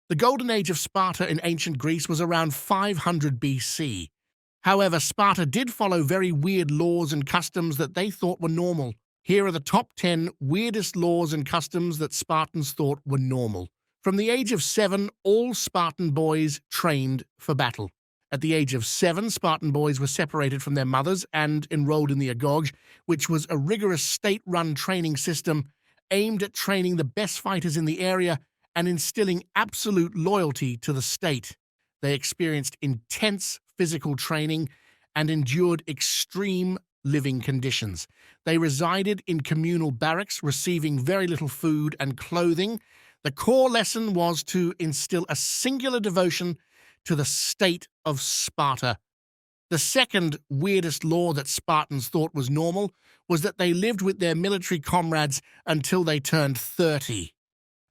The golden age of Sparta in ancient Greece was around 500 BC. However, Sparta did follow very weird laws and customs that they thought were normal. Here are the top 10 weirdest laws and customs that Spartans thought were normal. From the age of 7, all Spartan boys trained for battle. At the age of 7, Spartan boys were separated from their mothers and enrolled in the agog, which was a rigorous state-run training system aimed at training the best fighters in the area and instilling absolute loyalty to the state. They experienced intense physical training and endured extreme living conditions. They resided in communal barracks, receiving very little food and clothing. The core lesson was to instill a singular devotion to the state of Sparta. The second weirdest law that Spartans thought was normal was that they lived with their military comrades until they turned 30.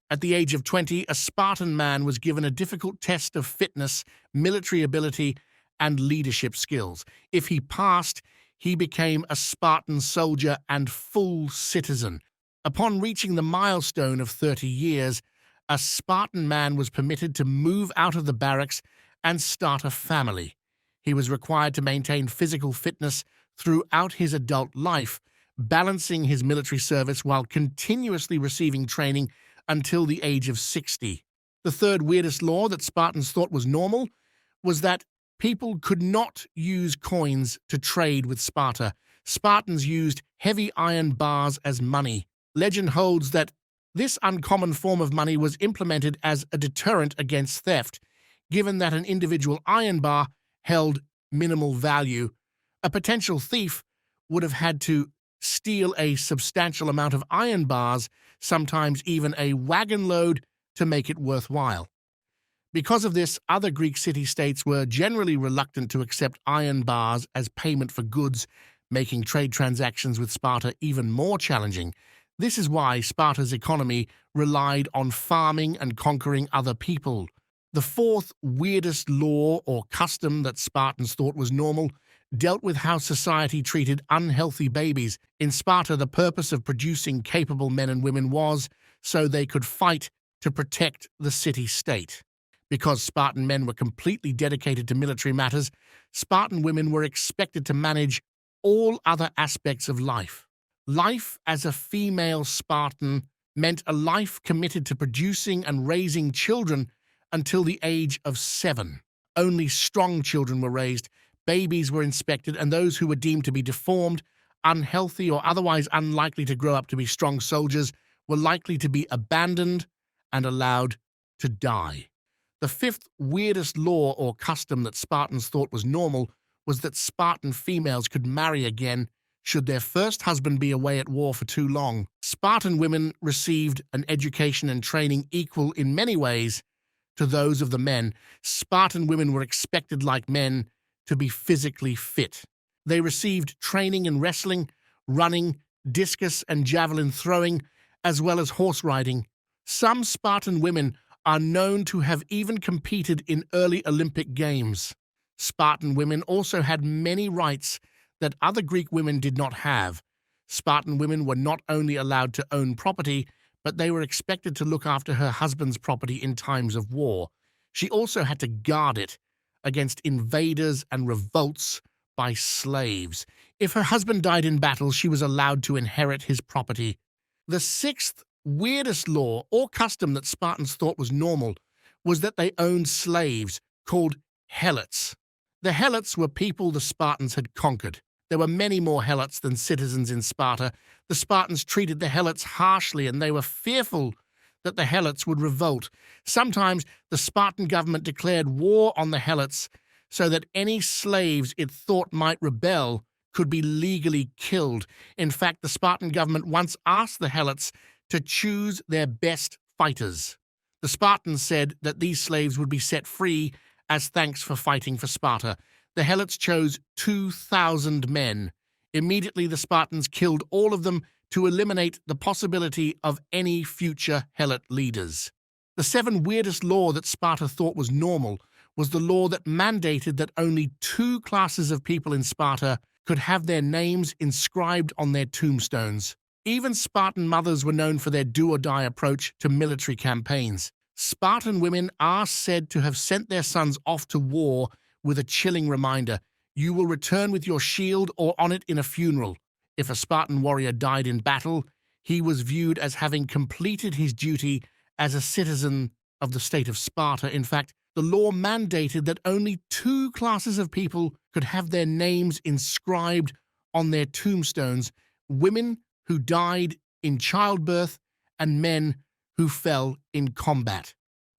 At the age of 20, a Spartan man was given a difficult test of fitness, military ability, and leadership skills. If he passed, he became a Spartan soldier and full citizen. Upon reaching the milestone of 30 years, a Spartan man was permitted to move out of the barracks and start a family. He was required to maintain physical fitness throughout his adult life, balancing his military service while continuously receiving training until the age of 60. The third weirdest law that Spartans thought was normal was that people could not use coins to trade with Sparta. Spartans used heavy iron bars as money. Legend holds that this uncommon form of money was implemented as a deterrent against theft. Given that an individual iron bar held minimal value, a potential thief would have had to steal a substantial amount of iron bars, sometimes even a wagon load, to make it worthwhile. Because of this, other Greek city-states were generally reluctant to accept iron bars as payment for goods, making trade transactions with Sparta even more challenging. This is why Sparta's economy relied on farming and conquering other people. The fourth weirdest law or custom that Spartans thought was normal dealt with how society treated unhealthy babies. In Sparta, the purpose of producing capable men and women was so they could fight to protect the city-state. Because Spartan men were completely dedicated to military matters, Spartan women were expected to manage all other aspects of life. Life as a female Spartan meant a life committed to producing and raising children until the age of 7. Only strong children were raised, babies were inspected, and those who were deemed to be deformed, unhealthy, or otherwise unlikely to grow up to be strong soldiers were likely to be abandoned and allowed to die. The fifth weirdest law or custom that Spartans thought was normal was that Spartan females could marry again should their first husband be away at war for too long. Spartan women received an education and training equal in many ways to those of the men. Spartan women were expected, like men, to be physically fit. They received training in wrestling, running, discus and javelin throwing, as well as horse riding. Some Spartan women are known to have even competed in early Olympic Games. Spartan women also had many rights that other Greek women did not have. Spartan women were not only allowed to own property, but they were expected to look after her husband's property in times of war. She also had to guard it against invaders and revolts by slaves. If her husband died in battle, she was allowed to inherit his property. The sixth weirdest law or custom that Spartans thought was normal was that they owned slaves called helots. The helots were people the Spartans had conquered. There were many more helots than citizens in Sparta. The Spartans treated the helots harshly, and they were fearful that the helots would revolt. Sometimes the Spartan government declared war on the helots so that any slaves it thought might rebel could be legally killed. In fact, the Spartan government once asked the helots to choose their best fighters. The Spartans said that these slaves would be set free as thanks for fighting for Sparta. The helots chose 2,000 men. Immediately, the Spartans killed all of them to eliminate the possibility of any future helot leaders. The 7 weirdest law that Sparta thought was normal was the law that mandated that only 2 classes of people in Sparta could have their names inscribed on their tombstones. Even Spartan mothers were known for their do-or-die approach to military campaigns. Spartan women are said to have sent their sons off to war with a chilling reminder: you will return with your shield or on it in a funeral. If a Spartan warrior died in battle, he was viewed as having completed his duty as a citizen of the state of Sparta. In fact, the law mandated that only two classes of people could have their names inscribed on their tombstones: women who died in childbirth and men who fell in combat.